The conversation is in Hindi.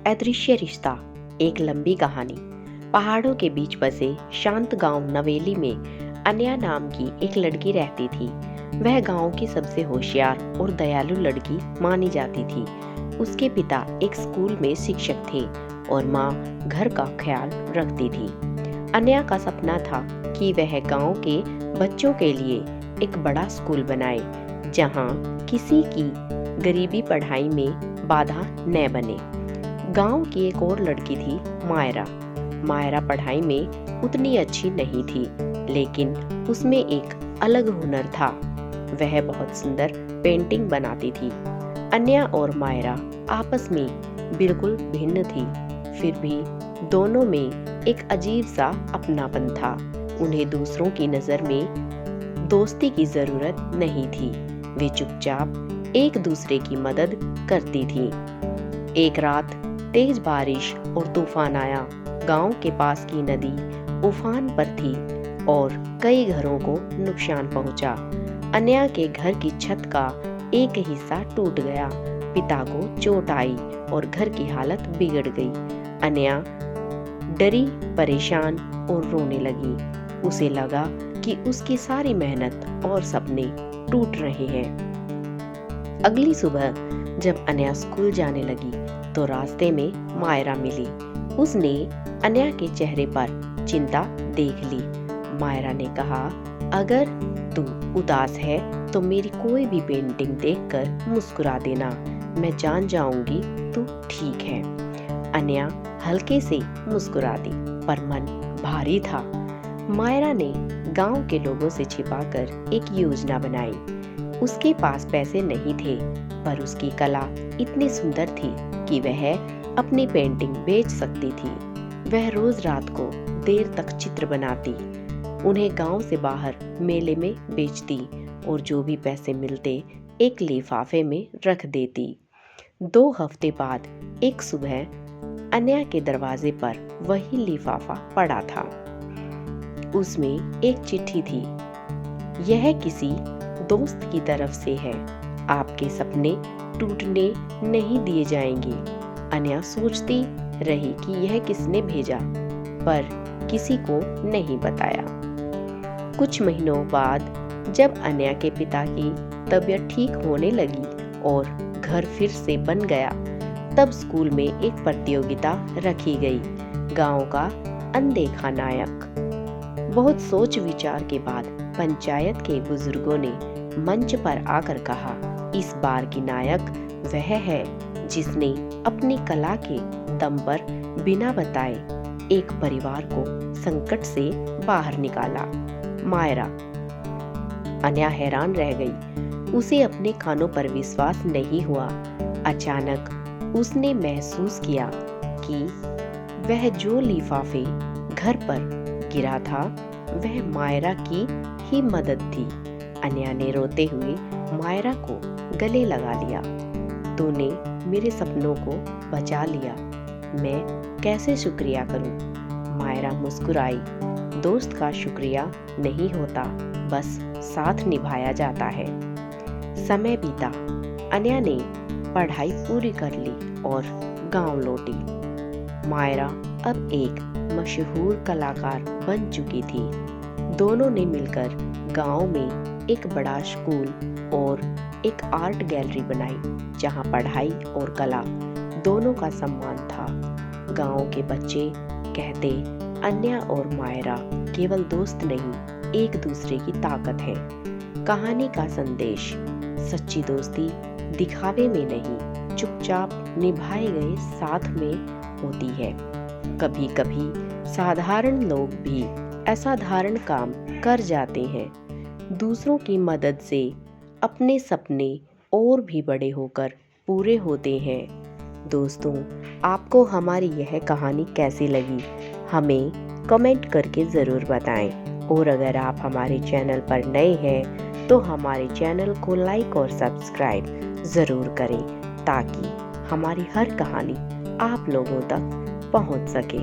अदृश्य रिश्ता, एक लंबी कहानी। पहाड़ों के बीच बसे शांत गांव नवेली में अन्या नाम की एक लड़की रहती थी। वह गांव की सबसे होशियार और दयालु लड़की मानी जाती थी। उसके पिता एक स्कूल में शिक्षक थे और माँ घर का ख्याल रखती थी। अन्या का सपना था कि वह गांव के बच्चों के लिए एक बड़ा स्कूल बनाए, जहां किसी की गरीबी पढ़ाई में बाधा न बने। गांव की एक और लड़की थी, मायरा। मायरा पढ़ाई में उतनी अच्छी नहीं थी, लेकिन उसमें एक अलग हुनर था। वह बहुत सुंदर पेंटिंग बनाती थी। अन्या और मायरा आपस में बिल्कुल भिन्न थी, फिर भी दोनों में एक अजीब सा अपनापन था। उन्हें दूसरों की नजर में दोस्ती की जरूरत नहीं थी। वे चुपचाप एक दूसरे की मदद करती थी। एक रात तेज बारिश और तूफान आया। गांव के पास की नदी उफान पर थी और कई घरों को नुकसान पहुंचा। अन्या के घर की छत का एक हिस्सा टूट गया। पिता को चोट आई और घर की हालत बिगड़ गई। अन्या डरी, परेशान और रोने लगी। उसे लगा कि उसकी सारी मेहनत और सपने टूट रहे हैं। अगली सुबह जब अन्या स्कूल जाने लगी तो रास्ते में मायरा मिली। उसने अन्या के चेहरे पर चिंता देख ली। मायरा ने कहा, अगर तू उदास है तो मेरी कोई भी पेंटिंग देखकर मुस्कुरा देना। मैं जान जाऊंगी तू ठीक है। अन्या हल्के से मुस्कुरा दी, पर मन भारी था। मायरा ने गांव के लोगों से छिपाकर एक योजना बनाई। उसके पास पैसे नहीं थे, पर उसकी कला इतनी सुंदर थी कि वह अपनी पेंटिंग बेच सकती थी। वह रोज रात को देर तक चित्र बनाती, उन्हें गांव से बाहर मेले में बेचती और जो भी पैसे मिलते एक लिफाफे में रख देती। 2 हफ्ते बाद एक सुबह अन्या के दरवाजे पर वही लिफाफा पड़ा था। उसमें एक चिट्ठी थी। यह किसी दोस्त की तरफ से है, आपके सपने टूटने नहीं दिए जाएंगे। अन्या सोचती रही कि यह किसने भेजा, पर किसी को नहीं बताया। कुछ महीनों बाद जब अन्या के पिता की तबीयत ठीक होने लगी और घर फिर से बन गया, तब स्कूल में एक प्रतियोगिता रखी गई। गांव का अनदेखा नायक। बहुत सोच विचार के बाद पंचायत के बुजुर्गों ने मंच पर आकर कहा, इस बार की नायक वह है जिसने अपनी कला के दम पर बिना बताए एक परिवार को संकट से बाहर निकाला। मायरा। अन्या हैरान रह गई। उसे अपने कानों पर विश्वास नहीं हुआ। अचानक उसने महसूस किया कि वह जो लिफाफे घर पर गिरा था वह मायरा की ही मदद थी। अन्या ने रोते हुए मायरा को गले लगा लिया। तूने मेरे सपनों को बचा लिया, मैं कैसे शुक्रिया करूं? मायरा मुस्कुराई। दोस्त का शुक्रिया नहीं होता, बस साथ निभाया जाता है। समय बीता। अन्या ने पढ़ाई पूरी कर ली और गांव लौटी। मायरा अब एक मशहूर कलाकार बन चुकी थी। दोनों ने मिलकर गांव में एक बड़ा स्कूल और एक आर्ट गैलरी बनाई, जहां पढ़ाई और कला दोनों का सम्मान था। गांव के बच्चे कहते, अन्या और मायरा केवल दोस्त नहीं, एक दूसरे की ताकत है। कहानी का संदेश, सच्ची दोस्ती दिखावे में नहीं, चुपचाप निभाए गए साथ में होती है। कभी कभी साधारण लोग भी असाधारण काम कर जाते हैं। दूसरों की मदद से अपने सपने और भी बड़े होकर पूरे होते हैं। दोस्तों, आपको हमारी यह कहानी कैसी लगी, हमें कमेंट करके ज़रूर बताएं। और अगर आप हमारे चैनल पर नए हैं तो हमारे चैनल को लाइक और सब्सक्राइब ज़रूर करें, ताकि हमारी हर कहानी आप लोगों तक पहुंच सके।